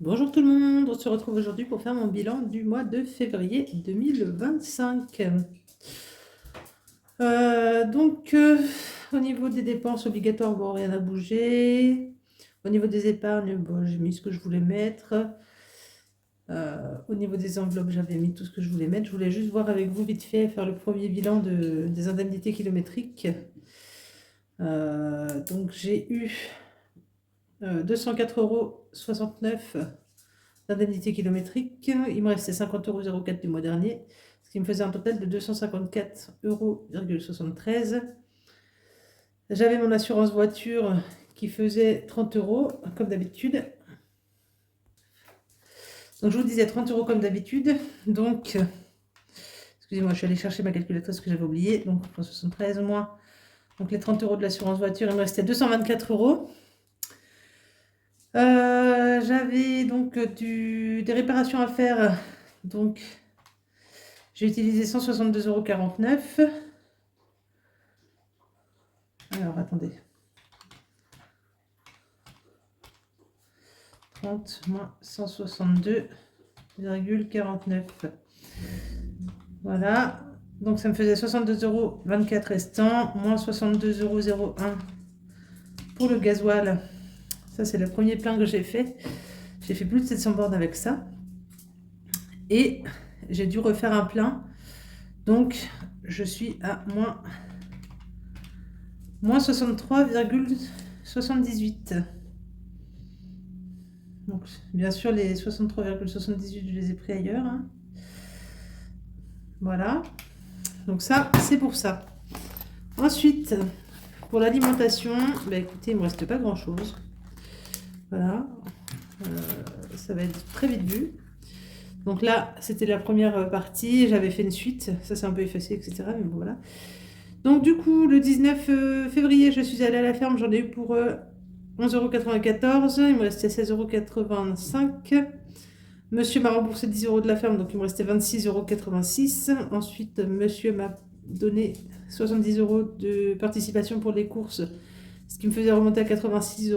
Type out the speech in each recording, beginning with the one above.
Bonjour tout le monde, on se retrouve aujourd'hui pour faire mon bilan du mois de février 2025. Au niveau des dépenses obligatoires, bon, rien n'a bougé. Au niveau des épargnes, bon, j'ai mis ce que je voulais mettre. Au niveau des enveloppes, j'avais mis tout ce que je voulais mettre. Je voulais juste voir avec vous vite fait, faire le premier bilan des indemnités kilométriques. Donc j'ai eu 204,69 € d'indemnité kilométrique. Il me restait 50,04 € du mois dernier, ce qui me faisait un total de 254,73 €. J'avais mon assurance voiture qui faisait 30 € comme d'habitude. Donc je vous disais 30 € comme d'habitude. Donc, excusez-moi, je suis allée chercher ma calculatrice que j'avais oubliée. Donc 73 moins. Donc les 30 € de l'assurance voiture, il me restait 224 €. J'avais donc des réparations à faire. Donc j'ai utilisé 162,49 €. Alors attendez. 30 moins 162,49 €. Voilà. Donc ça me faisait 62,24 € restant, moins 62,01 € pour le gasoil. Ça, c'est le premier plein que j'ai fait. J'ai fait plus de 700 bornes avec ça. Et j'ai dû refaire un plein. Donc, je suis à moins 63,78 €. Donc, bien sûr, les 63,78, je les ai pris ailleurs, hein. Voilà. Donc ça, c'est pour ça. Ensuite, pour l'alimentation, bah écoutez, il me reste pas grand-chose. Voilà. Ça va être très vite vu. Donc là, c'était la première partie. J'avais fait une suite. Ça, c'est un peu effacé, etc. Mais bon, voilà. Donc du coup, le 19 février, je suis allée à la ferme. J'en ai eu pour 11,94 €. Il me restait 16,85 €. Monsieur m'a remboursé 10 € de la ferme, donc il me restait 26,86 €. Ensuite, monsieur m'a donné 70 € de participation pour les courses, ce qui me faisait remonter à 96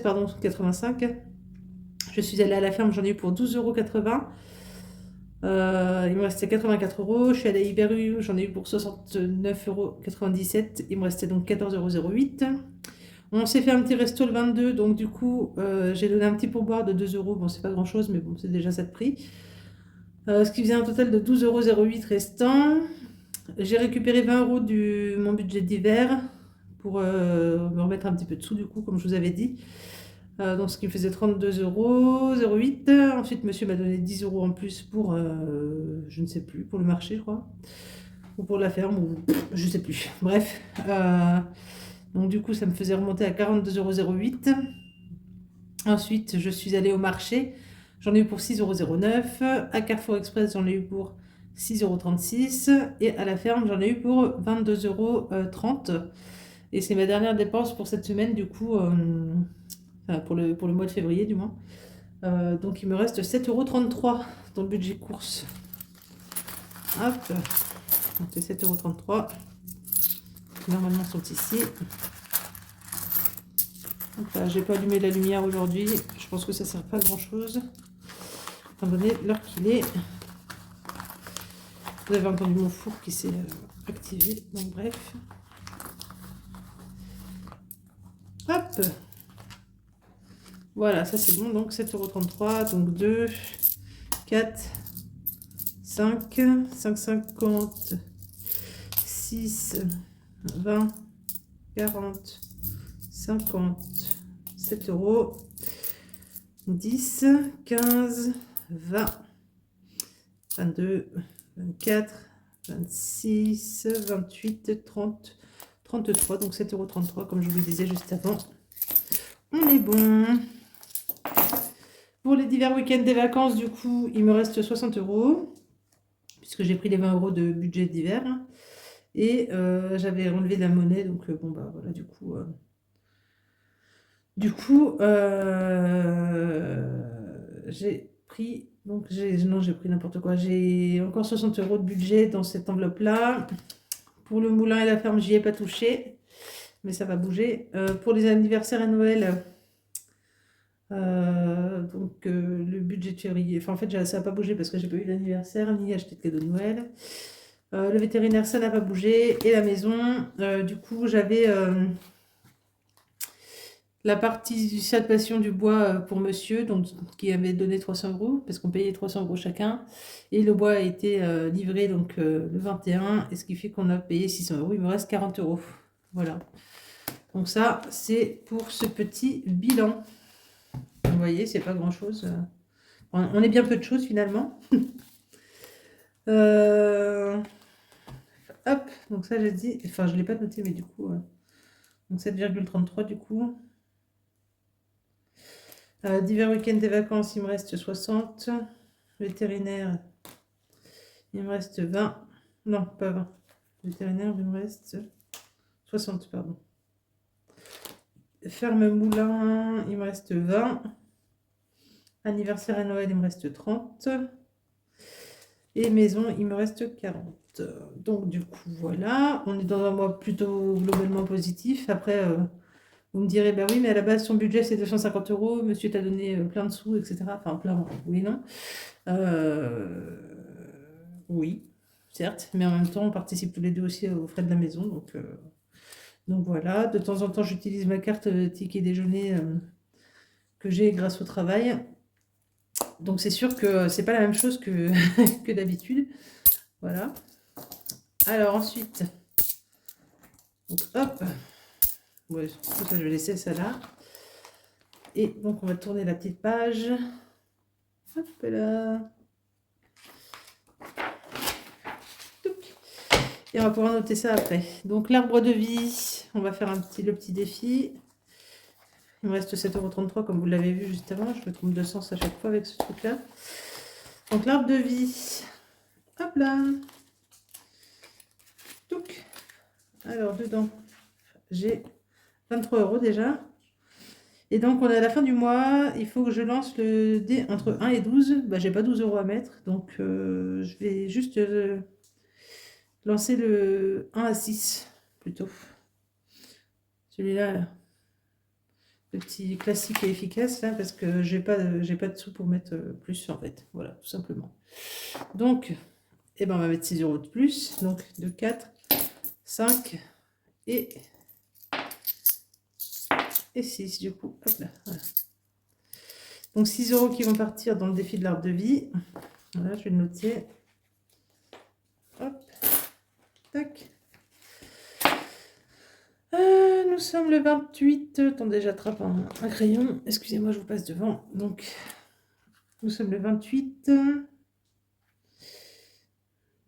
pardon, 85. Je suis allée à la ferme, j'en ai eu pour 12,80 €. Il me restait 84 €. Je suis allée à Hyper U, j'en ai eu pour 69,97 €. Il me restait donc 14,08 €. On s'est fait un petit resto le 22, donc du coup, j'ai donné un petit pourboire de 2 €. Bon, c'est pas grand chose, mais bon, c'est déjà ça de prix. Ce qui faisait un total de 12,08 € restant. J'ai récupéré 20 € de mon budget d'hiver pour me remettre un petit peu de sous, du coup, comme je vous avais dit. Donc, ce qui me faisait 32,08 €. Ensuite, monsieur m'a donné 10 € en plus pour, je ne sais plus, pour le marché, je crois. Ou pour la ferme, ou je sais plus. Bref. Donc du coup, ça me faisait remonter à 42,08 €. Ensuite, je suis allée au marché. J'en ai eu pour 6,09 €. À Carrefour Express, j'en ai eu pour 6,36 €. Et à la ferme, j'en ai eu pour 22,30 €. Et c'est ma dernière dépense pour cette semaine, du coup, enfin, pour le mois de février, du moins. Donc il me reste 7,33 € dans le budget course. Hop, donc c'est 7,33 €. Normalement, sont ici. Voilà, j'ai pas allumé la lumière aujourd'hui. Je pense que ça sert pas à grand chose, étant donné l'heure qu'il est. Vous avez entendu mon four qui s'est activé. Donc bref. Hop. Voilà, ça c'est bon. Donc 7,33 €. Donc 2, 4, 5, 5,50, 6, 20, 40, 50, 7 €, 10, 15, 20, 22, 24, 26, 28, 30, 33. Donc 7,33 € comme je vous le disais juste avant. On est bon. Pour les divers week-ends des vacances, du coup, il me reste 60 €, puisque j'ai pris les 20 € de budget d'hiver. Et j'avais enlevé de la monnaie, donc bon, bah voilà, du coup, j'ai pris, donc j'ai pris n'importe quoi. J'ai encore 60 € de budget dans cette enveloppe-là. Pour le moulin et la ferme, j'y ai pas touché, mais ça va bouger. Pour les anniversaires et Noël, donc le budget de février. Enfin, en fait, ça n'a pas bougé parce que j'ai pas eu d'anniversaire ni acheté de cadeau de Noël. Le vétérinaire, ça n'a pas bougé. Et la maison, du coup, j'avais la participation du bois pour monsieur, donc, qui avait donné 300 euros, parce qu'on payait 300 euros chacun. Et le bois a été livré donc, le 21, et ce qui fait qu'on a payé 600 euros. Il me reste 40 euros. Voilà. Donc ça, c'est pour ce petit bilan. Vous voyez, c'est pas grand-chose. On est bien peu de choses finalement. Hop, donc ça j'ai dit, enfin je ne l'ai pas noté, mais du coup, donc 7,33 du coup. Divers week-ends des vacances, il me reste 60. Vétérinaire, il me reste 20. Non, pas 20. Vétérinaire, il me reste 60, pardon. Ferme moulin, il me reste 20. Anniversaire à Noël, il me reste 30. Et maison, il me reste 40. Donc du coup, voilà. On est dans un mois plutôt globalement positif. Après, vous me direz, bah oui, mais à la base, son budget, c'est 250 euros. Monsieur t'a donné plein de sous, etc. Enfin, plein, oui, non. Oui, certes. Mais en même temps, on participe tous les deux aussi aux frais de la maison. Donc voilà. De temps en temps, j'utilise ma carte ticket déjeuner que j'ai grâce au travail. Donc c'est sûr que c'est pas la même chose que, que d'habitude. Voilà. Alors ensuite, donc, hop. Ouais, tout ça, je vais laisser ça là. Et donc on va tourner la petite page. Hop là. Et on va pouvoir noter ça après. Donc l'arbre de vie, on va faire le petit défi. Il me reste 7,33 € comme vous l'avez vu juste avant. Je me trompe de sens à chaque fois avec ce truc là. Donc l'arbre de vie. Hop là. Touc. Alors dedans, j'ai 23 € déjà. Et donc on est à la fin du mois. Il faut que je lance le dé entre 1 et 12. Bah, j'ai pas 12 € à mettre. Donc je vais juste lancer le 1 à 6 plutôt. Celui-là, le petit classique et efficace là, parce que j'ai pas de sous pour mettre plus en fait. Voilà, tout simplement. Donc, eh ben, on va mettre 6 € de plus. Donc 2, 4, 5 et 6 du coup. Hop là, voilà. Donc 6 € qui vont partir dans le défi de l'arbre de vie. Voilà, je vais le noter. Hop, tac. Nous sommes le 28. Attendez, j'attrape un crayon. Excusez-moi, je vous passe devant. Donc, nous sommes le 28.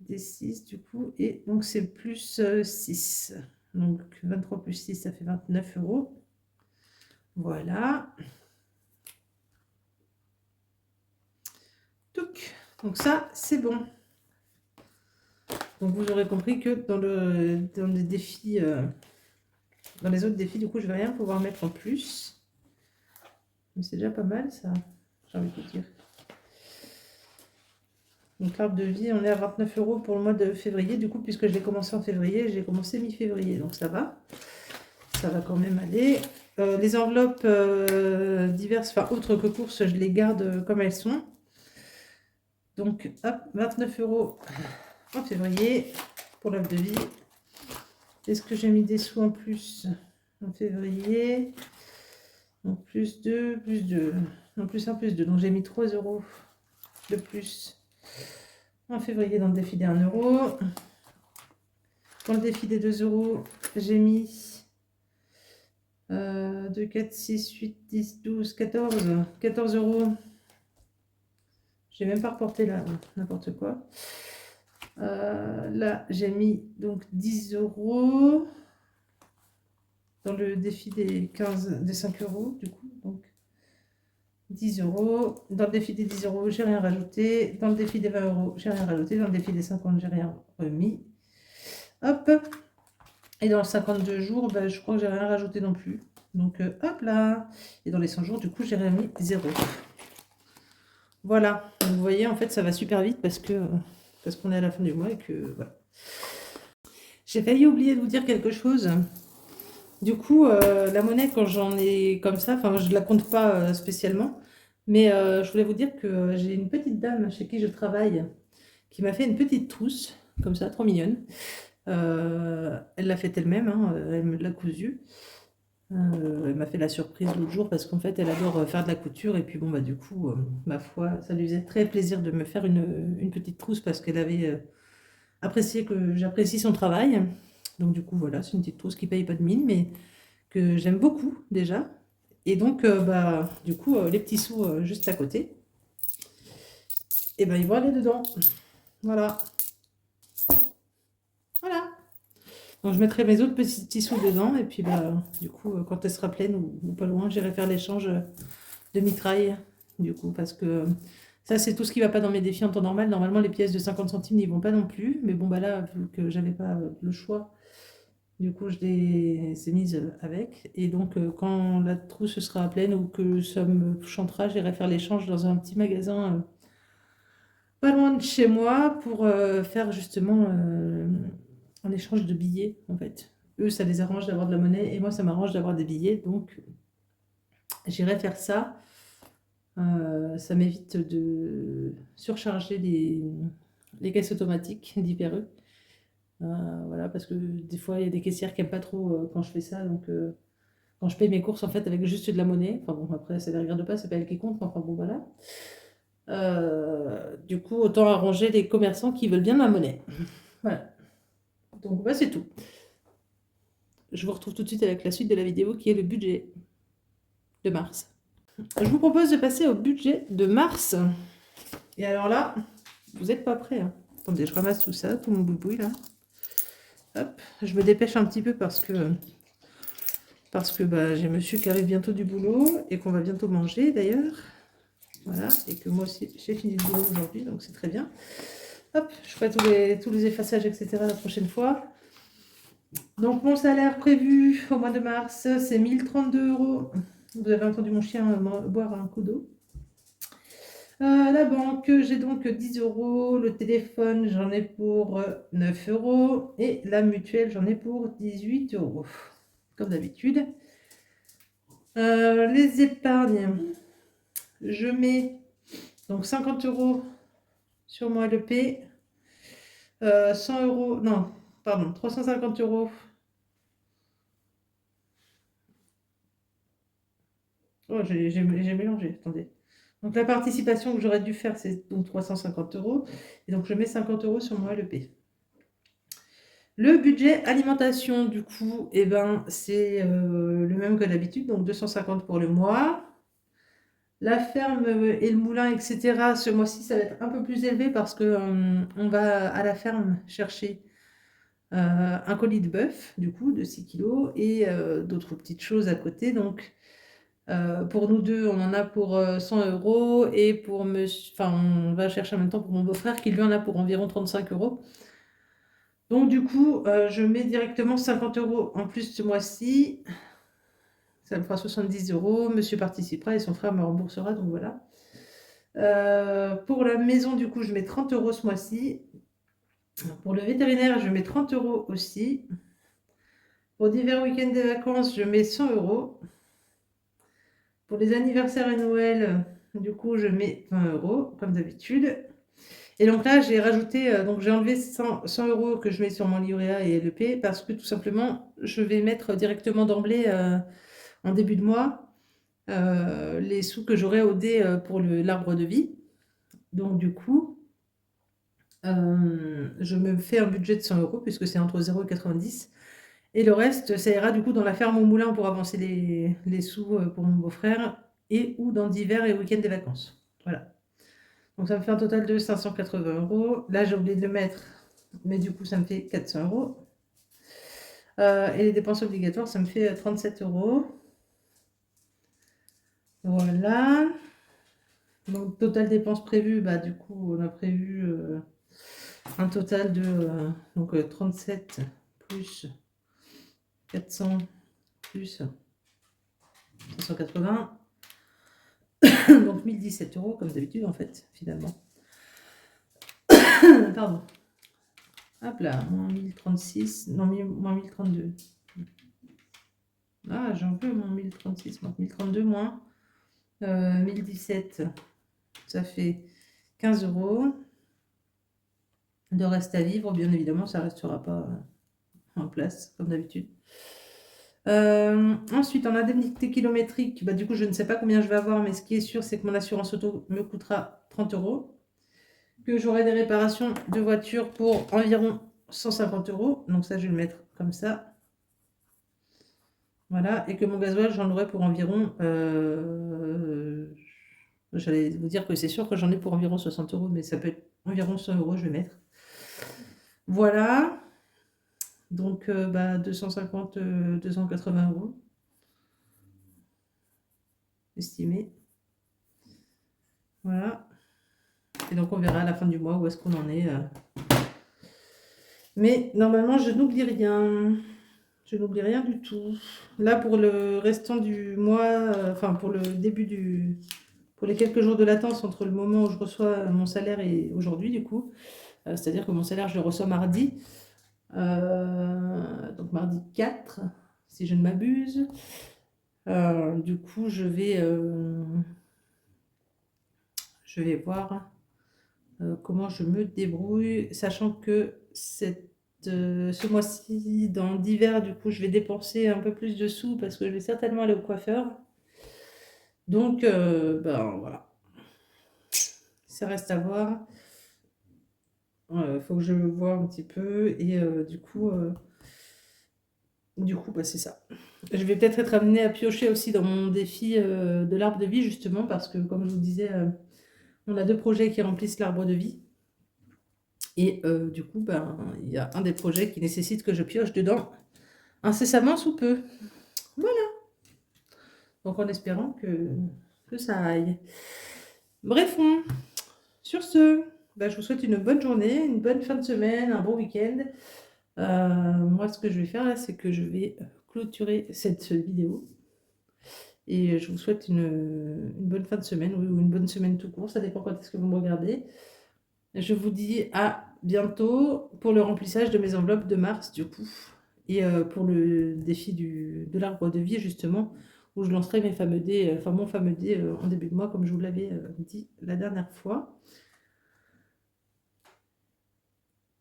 Des 6 du coup. Et donc, c'est plus 6. Donc, 23 plus 6, ça fait 29 €. Voilà. Donc ça, c'est bon. Donc, vous aurez compris que dans les défis... dans les autres défis, du coup, je vais rien pouvoir mettre en plus. Mais c'est déjà pas mal, ça. J'ai envie de vous dire. Donc, l'arbre de vie, on est à 29 € pour le mois de février. Du coup, puisque je l'ai commencé en février, j'ai commencé mi-février. Donc, ça va. Ça va quand même aller. Les enveloppes diverses, enfin, autres que courses, je les garde comme elles sont. Donc, hop, 29 € en février pour l'arbre de vie. Est-ce que j'ai mis des sous en plus en février? Donc plus 2, plus 2. Non, plus 1, plus 2. Donc j'ai mis 3 € de plus en février dans le défi des 1 €. Dans le défi des 2 €, j'ai mis 2, 4, 6, 8, 10, 12, 14. 14 €. J'ai même pas reporté là, n'importe quoi. Là, j'ai mis donc 10 € dans le défi des 5 € du coup. Donc 10 €. Dans le défi des 10 €, j'ai rien rajouté. Dans le défi des 20 €, j'ai rien rajouté. Dans le défi des 50, j'ai rien remis. Hop. Et dans le 52 jours, bah, je crois que j'ai rien rajouté non plus. Donc hop là. Et dans les 100 jours, du coup, j'ai rien mis 0. Voilà. Donc, vous voyez, en fait, ça va super vite parce qu'on est à la fin du mois et que voilà. J'ai failli oublier de vous dire quelque chose. Du coup, la monnaie, quand j'en ai comme ça, enfin, je la compte pas spécialement. Mais je voulais vous dire que j'ai une petite dame chez qui je travaille qui m'a fait une petite trousse, comme ça, trop mignonne. Elle l'a fait elle-même, hein, elle me l'a cousue. Elle m'a fait la surprise l'autre jour parce qu'en fait, elle adore faire de la couture. Et puis, bon, bah, du coup, ma foi, ça lui faisait très plaisir de me faire une petite trousse parce qu'elle avait apprécié que j'apprécie son travail. Donc, du coup, voilà, c'est une petite trousse qui paye pas de mine, mais que j'aime beaucoup déjà. Et donc, bah, du coup, les petits sous juste à côté, et ben, ils vont aller dedans. Voilà, voilà. Donc, je mettrai mes autres petits tissus dedans. Et puis, bah, du coup, quand elle sera pleine ou pas loin, j'irai faire l'échange de mitraille. Du coup, parce que ça, c'est tout ce qui va pas dans mes défis en temps normal. Normalement, les pièces de 50 centimes n'y vont pas non plus. Mais bon, bah là, vu que j'avais pas le choix, du coup, je les ai mises avec. Et donc, quand la trousse sera pleine ou que ça me chantera, j'irai faire l'échange dans un petit magasin pas loin de chez moi pour faire justement un échange de billets, en fait. Eux, ça les arrange d'avoir de la monnaie et moi, ça m'arrange d'avoir des billets. Donc, j'irai faire ça. Ça m'évite de surcharger les caisses automatiques d'Hyper U. Voilà, parce que des fois, il y a des caissières qui n'aiment pas trop quand je fais ça. Donc, quand je paye mes courses, en fait, avec juste de la monnaie, enfin bon, après, ça ne les regarde pas, c'est pas elle qui compte, mais enfin bon, voilà. Du coup, autant arranger les commerçants qui veulent bien ma monnaie. Voilà. Donc, bah, c'est tout. Je vous retrouve tout de suite avec la suite de la vidéo qui est le budget de mars. Je vous propose de passer au budget de mars. Et alors là, vous n'êtes pas prêts, hein. Attendez, je ramasse tout ça, tout mon boubouille là. Hop, je me dépêche un petit peu parce que bah, j'ai monsieur qui arrive bientôt du boulot et qu'on va bientôt manger d'ailleurs. Voilà, et que moi aussi j'ai fini le boulot aujourd'hui, donc c'est très bien. Hop, je ferai tous les effaçages, etc. la prochaine fois. Donc mon salaire prévu au mois de mars, c'est 1032 euros. Vous avez entendu mon chien boire un coup d'eau. La banque, j'ai donc 10 euros. Le téléphone, j'en ai pour 9 euros. Et la mutuelle, j'en ai pour 18 euros. Comme d'habitude. Les épargnes, je mets donc 50 euros sur mon LEP. 100 euros, non, pardon, 350 euros. Oh, j'ai mélangé, attendez. Donc la participation que j'aurais dû faire, c'est donc 350 euros. Et donc je mets 50 euros sur mon LEP. Le budget alimentation, du coup, eh ben, c'est le même que d'habitude, donc 250 pour le mois. La ferme et le moulin, etc., ce mois-ci, ça va être un peu plus élevé parce que on va à la ferme chercher un colis de bœuf, du coup, de 6 kilos, et d'autres petites choses à côté. Donc, pour nous deux, on en a pour 100 euros, et pour monsieur, enfin, on va chercher en même temps pour mon beau-frère qui lui en a pour environ 35 euros. Donc, du coup, je mets directement 50 euros en plus ce mois-ci. Ça me fera 70 euros. Monsieur participera et son frère me remboursera. Donc, voilà. Pour la maison, du coup, je mets 30 euros ce mois-ci. Pour le vétérinaire, je mets 30 euros aussi. Pour divers week-ends de vacances, je mets 100 euros. Pour les anniversaires et Noël, du coup, je mets 20 euros, comme d'habitude. Et donc là, j'ai rajouté, donc j'ai enlevé 100 euros que je mets sur mon livret A et LEP parce que tout simplement, je vais mettre directement d'emblée en début de mois les sous que j'aurai au dé pour l'arbre de vie. Donc du coup, je me fais un budget de 100 euros puisque c'est entre 0 et 90. Et le reste, ça ira du coup dans la ferme au moulin pour avancer les sous pour mon beau-frère et ou dans divers et week-ends des vacances. Voilà. Donc ça me fait un total de 580 euros. Là, j'ai oublié de le mettre, mais du coup, ça me fait 400 euros. Et les dépenses obligatoires, ça me fait 37 euros. Voilà. Donc, total dépenses prévues, bah, du coup, on a prévu un total de 37 plus 400 plus 580. Donc 1017 euros, comme d'habitude, en fait, finalement. Pardon. Hop là, moins 1036, non, moins 1032. Ah, j'en veux moins 1036, moins 1032 moins 1017, ça fait 15 € de reste à vivre. Bien évidemment, ça ne restera pas en place, comme d'habitude. Ensuite, en indemnité kilométrique, du coup, je ne sais pas combien je vais avoir, mais ce qui est sûr, c'est que mon assurance auto me coûtera 30 €, que j'aurai des réparations de voiture pour environ 150 €. Donc ça, je vais le mettre comme ça. Voilà, et que mon gasoil, j'en aurai pour environ... j'allais vous dire que c'est sûr que j'en ai pour environ 60 €, mais ça peut être environ 100 €, je vais mettre. Voilà. Donc, 250, 280 € estimé. Voilà. Et donc, on verra à la fin du mois où est-ce qu'on en est. Mais normalement, je n'oublie rien. Je n'oublie rien du tout. Là, pour le restant du mois, enfin, pour le début du... Pour les quelques jours de latence entre le moment où je reçois mon salaire et aujourd'hui, du coup, c'est-à-dire que mon salaire, je le reçois mardi. Donc, mardi 4, si je ne m'abuse. Du coup, je vais voir comment je me débrouille, sachant que ce mois-ci, dans l'hiver, du coup, je vais dépenser un peu plus de sous parce que je vais certainement aller au coiffeur. Donc, voilà. Ça reste à voir. Faut que je le voie un petit peu. Et du coup, c'est ça. Je vais peut-être être amenée à piocher aussi dans mon défi de l'arbre de vie, justement, parce que, comme je vous disais, on a 2 projets qui remplissent l'arbre de vie. Et du coup, il y a un des projets qui nécessite que je pioche dedans incessamment sous peu. Voilà. Donc en espérant que ça aille. Bref, sur ce, je vous souhaite une bonne journée, une bonne fin de semaine, un bon week-end. Moi, ce que je vais faire là, c'est que je vais clôturer cette vidéo. Et je vous souhaite une bonne fin de semaine, ou une bonne semaine tout court, ça dépend quand est-ce que vous me regardez. Je vous dis à bientôt pour le remplissage de mes enveloppes de mars, du coup. Et pour le défi de l'arbre de vie, justement, où je lancerai mon fameux dé en début de mois, comme je vous l'avais dit la dernière fois.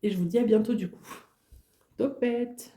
Et je vous dis à bientôt, du coup. Topette!